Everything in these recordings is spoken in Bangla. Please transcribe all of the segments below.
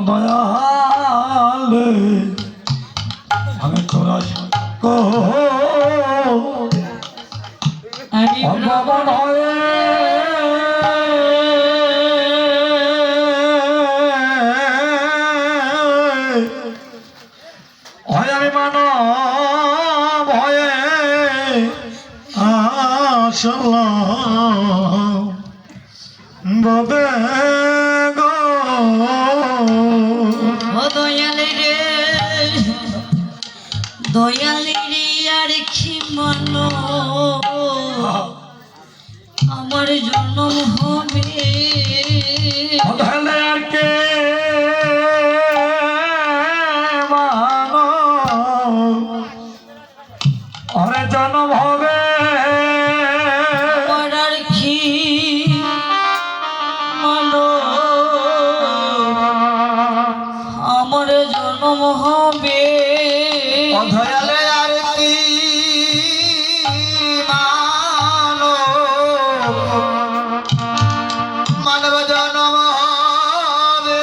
দয়াল আমি তোরা ভগবান হয়ে আমি মানব হয়ে আসলাম বাবে গো দয়ালে রে দয়ালে রে আর কি মানো আমার জন্ম হবে তাহলে আর কে মানো আরে জন্ম হবে আমার আর কি মানো আমার জন্ম হবে দয়ালে আর কি মানো মানব জন্ম হবে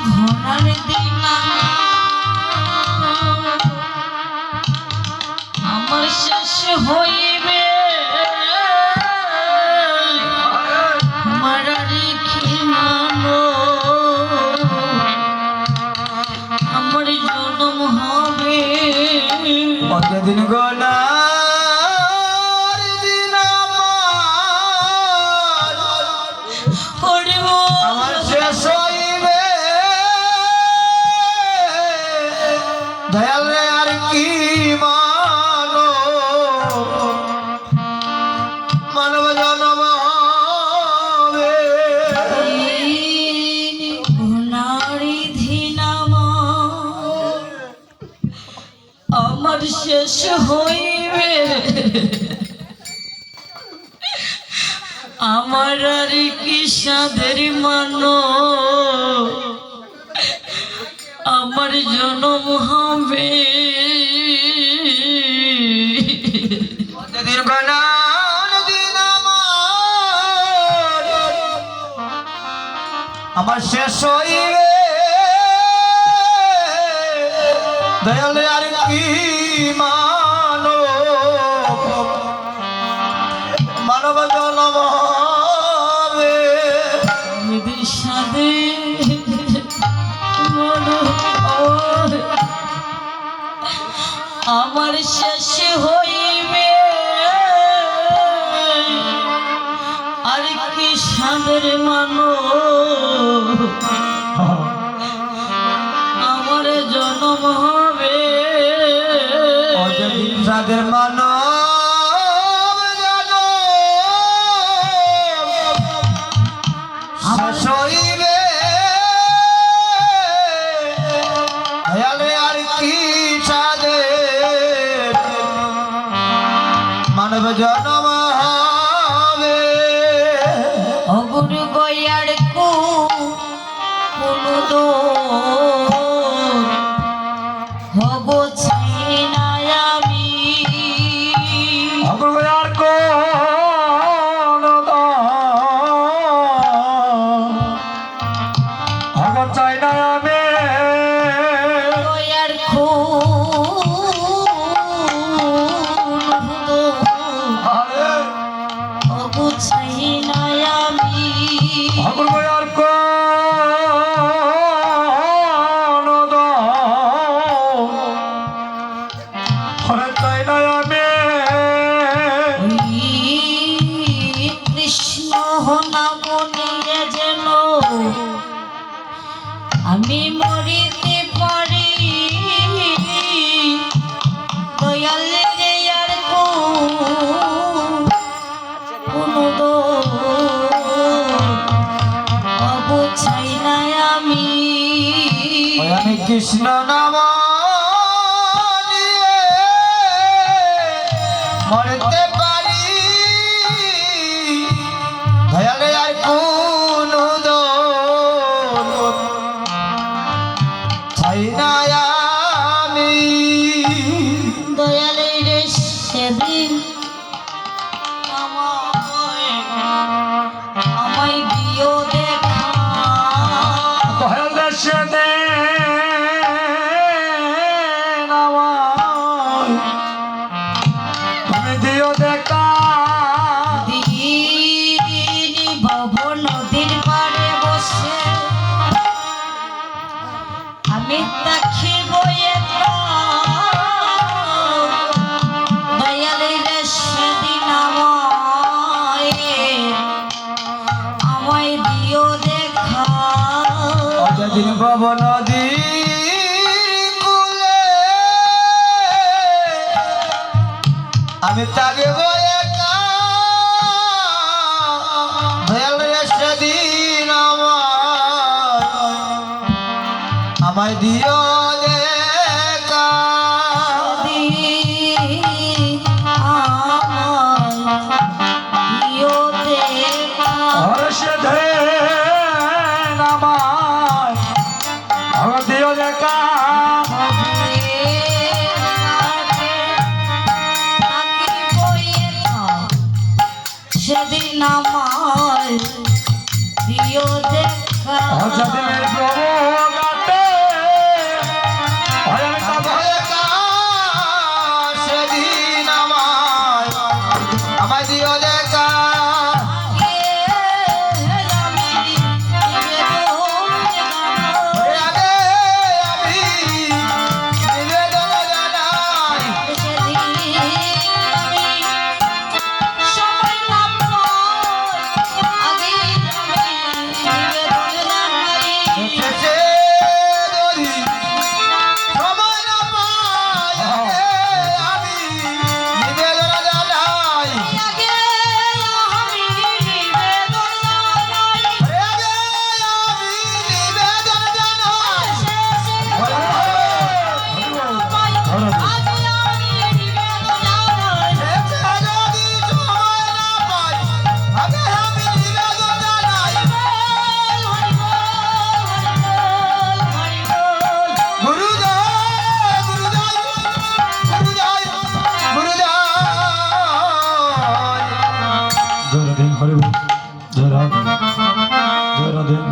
ঘনার দিন আমার শেষ হইবে আমার আর কি মানো আমার জন্ম হবে কতদিন গোলা আমার শেষ হইবে দয়াল রে আর কি মানো মানব জন্ম হবে ঘনারি দিন আমার শেষ হইবে আমার আর কি সাদের মানো আমার জন্ম হবে কতদিন গোলা দিন আমার শেষ হইবে দয়াল আর কি মানো মানব জন্ম হবে সাদে আমার শেষ হইবে আর কি সাদের মানো আমার জন্ম হবে যাদের মানো শেষ হইবে দয়ালে আর কি সাদের মানব জন্ম হবে অগুরু গয়ার কোনো দো হব না আমি আর কোন চাই না আমি গয়ার হব চাই না আমি আর কোন চাই না আমি কৃষ্ণ নাম নিয়ে যেন আমি মরিতে পারি দয়াল রে আর কোনো বাবু চাই না আমি কৃষ্ণ নাম নিয়ে মরতে পারি দয়ালে আর কোন চাই না আমি দয়ালে রে সেদিন আমায় দিন পাব নদীর কূলে আমি থাকব একা দয়াল রে সেদিন আমায় দিও দেখা সেদিন আমার দিও দেখা সেদিন আমায় দিও দেখা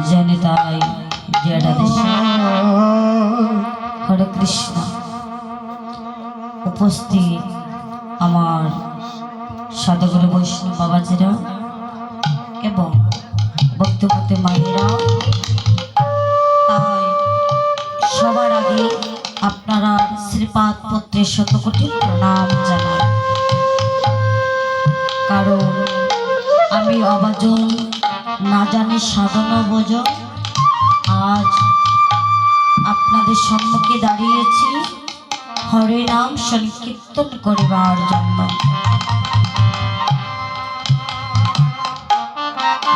জানি তাই হরে কৃষ্ণ উপস্থিত আমার সাধুগুরু বৈষ্ণব বাবাজিরা এবং ভক্তমতী মায়েরা, তাই সবার আগে আপনারা শ্রীপাদ পত্রের শতকোটি প্রণাম জানাই। কারণ আমি অবাজন না জানি সাধনা বোঝো, আজ আপনাদের সম্মুখে দাঁড়িয়েছি হরে নাম সংকীর্তন করিবার জন্য।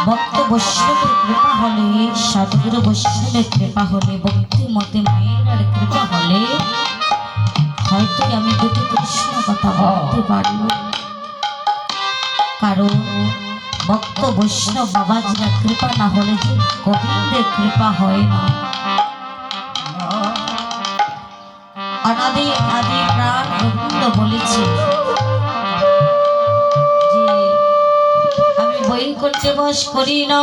ভক্ত বৈষ্ণবের কৃপা হলে, সাধুগুরু বৈষ্ণবের কৃপা হলে, ভক্তিমতী মায়ের কৃপা হলে হয়তো আমি দুটি কৃষ্ণ কথা বলতে পারব। কারণ ভক্ত বৈষ্ণব বাবাজিরা কৃপা না হলে যে গোবিন্দের কৃপা হয় না। অনাদি আদি প্রাণ গোবিন্দ বলেছে যে আমি বই করতে বস করি না,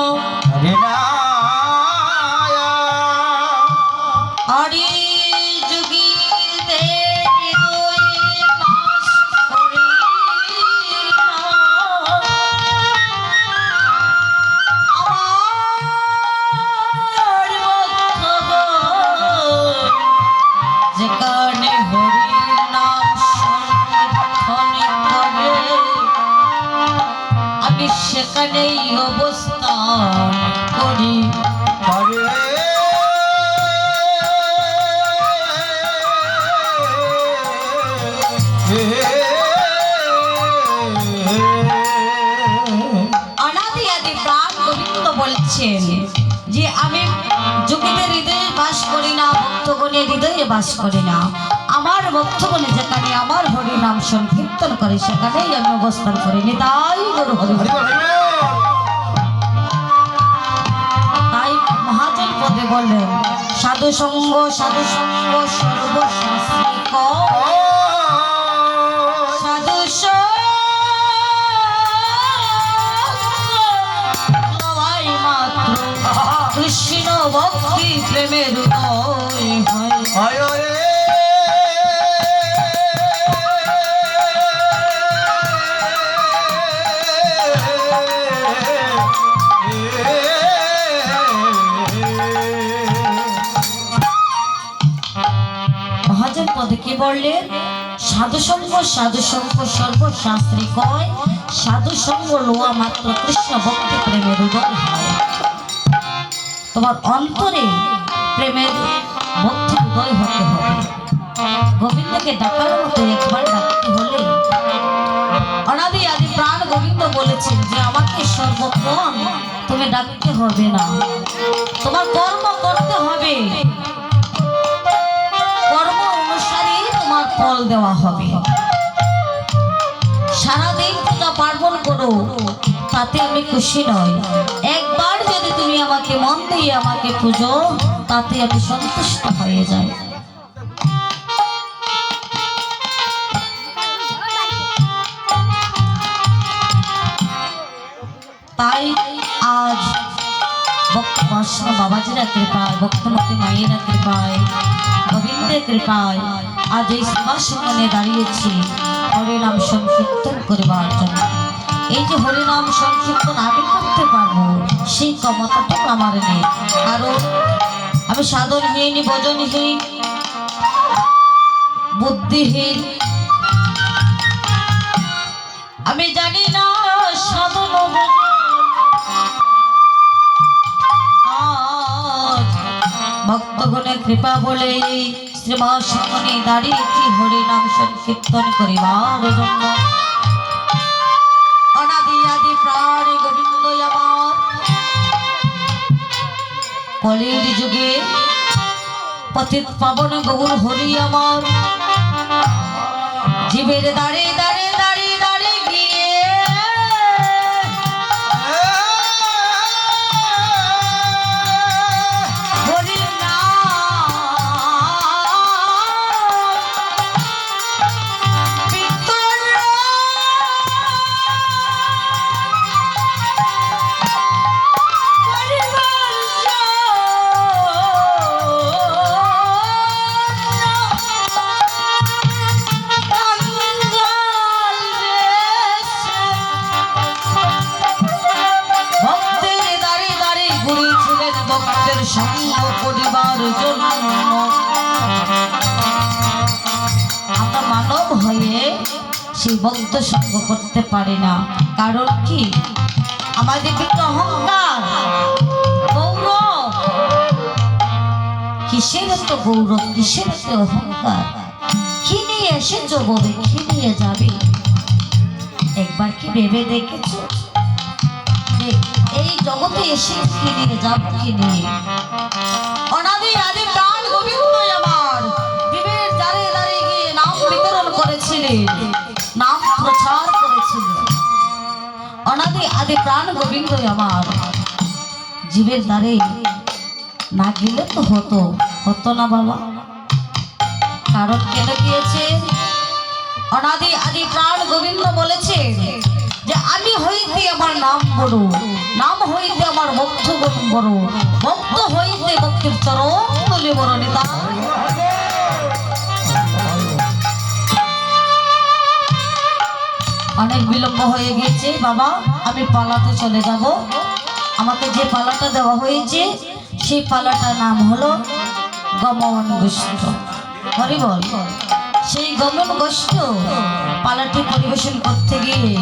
আরে যুগী সেখানেই অবস্থান করি। অনাদি আদি প্রাণ গোবিন্দ বলছেন যে আমি যোগীদের হৃদয়ে বাস করি না, ভক্তগণের হৃদয়ে বাস করি না। আমার ভক্তগণে যেখানে আমার হরি নাম সংকীর্তন করে সেখানেই আমি অবস্থান করিনি। তাই গুরু হরি তাই মহাজন পদে বললেন সাধু সঙ্গ সর্বশাস্ত্রিক সাধু সবাই মাত্র কৃষ্ণ ভক্তি প্রেমের হয়। মহাজন পদে কি বললেন? সাধু সঙ্গ সর্বশাস্ত্রী কয়, সাধু সঙ্গ লোয়া মাত্র কৃষ্ণ ভক্তি প্রেমের উদয় হয়। তোমার অন্তরে প্রেমের ভক্তি হৃদয় হতে হবে। গোবিন্দকে ডাকার মতো একবার ডাকতে হলে অনাদি আদি প্রাণ গোবিন্দ বলেছেন যে আমাকে সর্বক্ষণ তুমি ডাকতে হবে না, তোমার কর্ম করতে হবে, কর্ম অনুসারে তোমার ফল দেওয়া হবে। সারাদিন পূজা পার্বণ করো, তাতে আমি খুশি নই। একবার যদি তুমি আমাকে মন দিয়ে আমাকে পুজো, তাতে আমি সন্তুষ্ট হয়ে যাই। তাই আজ ভক্ত বৈষ্ণব বাবাজিরা কৃপায়, ভক্তমতী মায়েরা কৃপায়, গোবিন্দের কৃপায় আজ এই সিংহাসনে দাঁড়িয়েছি হরিনাম সংকীর্তন করবার জন্য। এই যে হরিনাম সংকীর্তন আমি করতে পারবো সেই ক্ষমতাটুকু আমার নেই, কারণ আমি সাধনহীন, ভজনহীন, বুদ্ধিহীন। আমি জানি না সাধন ভক্তগণের কৃপা বলে শ্রীমহাসনে দাঁড়িয়েছি হরিনাম সংকীর্তন করিবার জন্য। অনাদি আদি প্রাণ গোবিন্দ আমার কলির যুগে পতিত পাবন গৌর হরি আমার জীবের দাঁড়ে দাঁড়ে দাঁড়ে দাঁড়ে গিয়ে সঙ্গ করিবার জন্য আমরা মানব হয়ে সেই ভক্ত সঙ্গ করতে পারি না। কারণ কি, আমাদের ভিতরে অহংকার, গৌরব। কিসের তো গৌরব, কিসের তো অহংকার? কি নিয়ে এসেছো বলে, কি নিয়ে যাবে? একবার কি ভেবে দেখেছো এই জগতে এসে কি নিয়ে যাব, কি নিয়ে? অনাদি আদি প্রাণ গোবিন্দ আমার জীবের দ্বারে দ্বারে গিয়ে নাম বিতরণ করেছিলেন, নাম প্রচার করেছিলেন। অনাদি আদি প্রাণ গোবিন্দ আমার জীবের দ্বারে না গেলে তো হতো না বাবা। কারণ কেন গিয়েছে? অনাদি আদি প্রাণ গোবিন্দ বলেছেন যে আমি হইতে আমার নাম বড়, নাম হইতে আমার ভক্তগণ বড়, ভক্ত হইতে ভক্তির চরণ তলে বড় নেতা। অনেক বিলম্ব হয়ে গিয়েছে বাবা, আমি পালাতে চলে যাব। আমাকে যে পালাটা দেওয়া হয়েছে সেই পালাটার নাম হলো গমন গোষ্ঠ। হরি বল। সেই গমন গোষ্ঠ পালাটি পরিবেশন করতে গিয়ে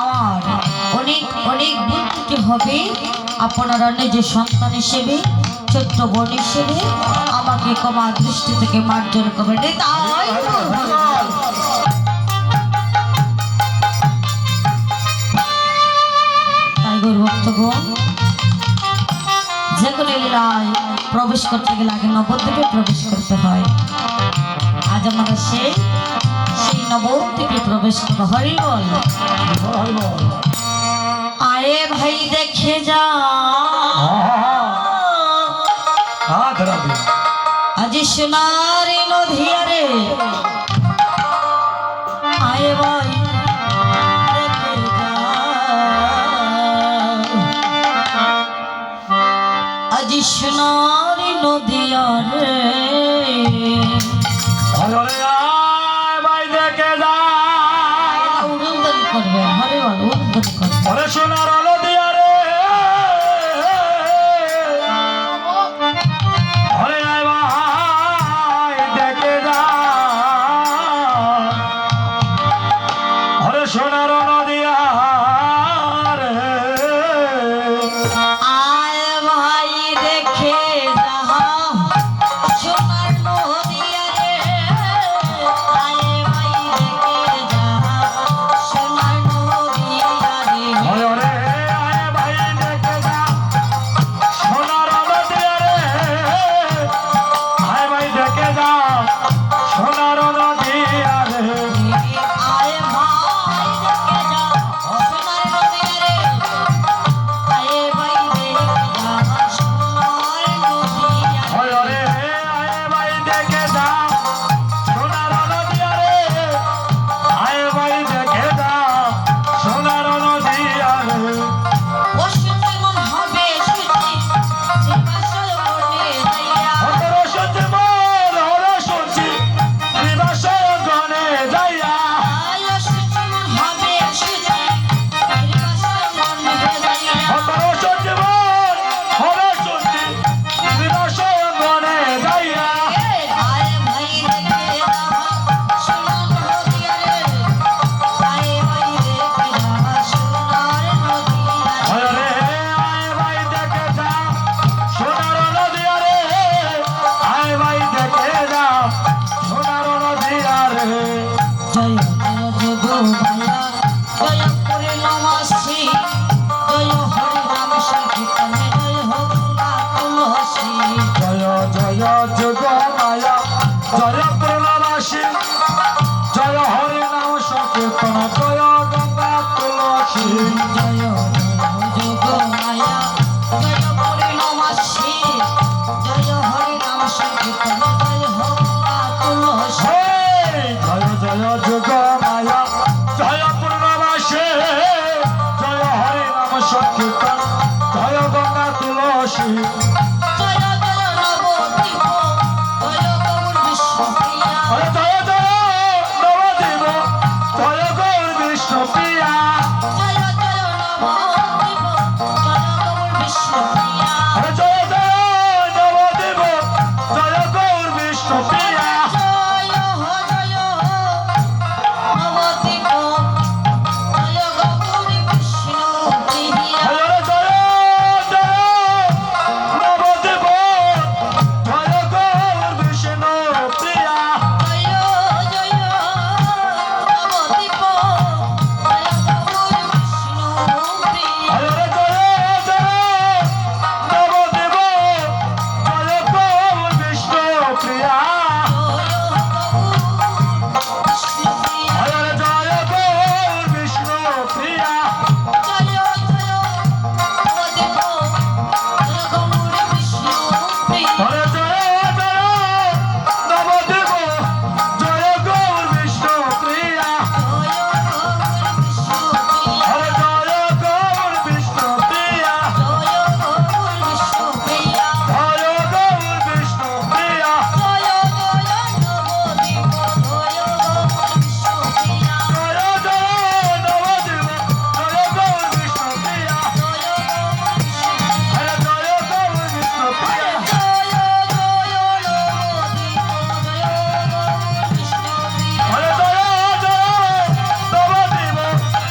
আমার অনেক অনেক বুদ্ধি হবে। আপনারা নিজের সন্তান হিসেবে, ছোট্ট বোন হিসেবে আমাকে ক্ষমা দৃষ্টি থেকে মার্জন করবেন। তাই গৌর ভক্তগণ, যে কোনো লীলায় প্রবেশ করতে গেলে আগে নবদ্বীপে প্রবেশ করতে হয়। আজ আমরা সেই নবদ্বীপে প্রবেশ করবো। হরি বল। আরে ভাই দেখে যা আজ সোনার নদিয়ারে, আরে ভাই দেখে যা আজ সোনার নদিয়ারে। উড়ুদন করবে, হরে বল, উড়ুদন করবে। সোনার নদিয়া রে, হরে আয় ভাই দেখে যা, হরে সোনার নদিয়া রে, আয় ভাই দেখে যা বাসী জয় জয় নবদ্বীপ জয় গৌর বিষ্ণুপ্রিয়া আরে জয় জয় নবদ্বীপ জয় গৌর বিষ্ণুপ্রিয়া জয় জয় নবদ্বীপ জয় গৌর বিষ্ণুপ্রিয়া আরে জয় জয় নবদ্বীপ জয় গৌর বিষ্ণুপ্রিয়া জয় হো নবদ্বীপ জয় গৌর বিষ্ণুপ্রিয়া আরে জয় জয় নবদ্বীপ জয় গৌর বিষ্ণুপ্রিয়া জয় জয় নবদ্বীপ জয় গৌর বিষ্ণুপ্রিয়া আরে জয় জয় নবদ্বীপ জয় গৌর বিষ্ণুপ্রিয়া আরে জয় গৌর বিষ্ণুপ্রিয়া আরে জয় জয় নবদ্বীপ জয় গৌর বিষ্ণুপ্রিয়া আরে জয় গৌর বিষ্ণুপ্রিয়া জয় গৌর বিষ্ণুপ্রিয়া আরে জয় নবদ্বীপ জয় গৌর বিষ্ণুপ্রিয়া আরে জয় গৌর বিষ্ণুপ্রিয়া আরে জয় জয় নবদ্বীপ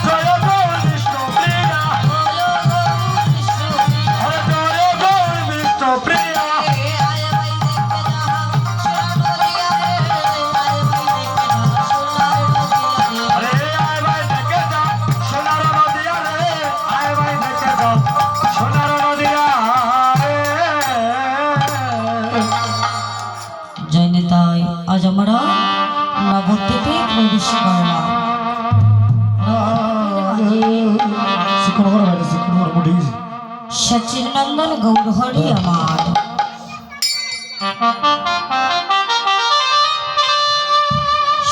জয় গৌর বিষ্ণুপ্রিয়া আরে জয় গৌর বিষ্ণুপ্রিয়া আরে আয় ভাই দেখে যা সোনার নদিয়া রে আয় ভাই দেখে যা সোনার নদিয়া রে জয় নেতাই আজ আমরা নবদ্বীপে প্রবেশ করলাম সচিনন্দন গৌরহরি আমার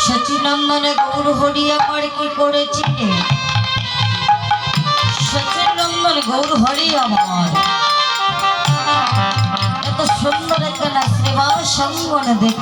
সচিনন্দন গৌরহরি আমার কি করেছে সচিনন্দন গৌরহরি আমার এত সুন্দর একটা নাচ সঙ্গনে দেখ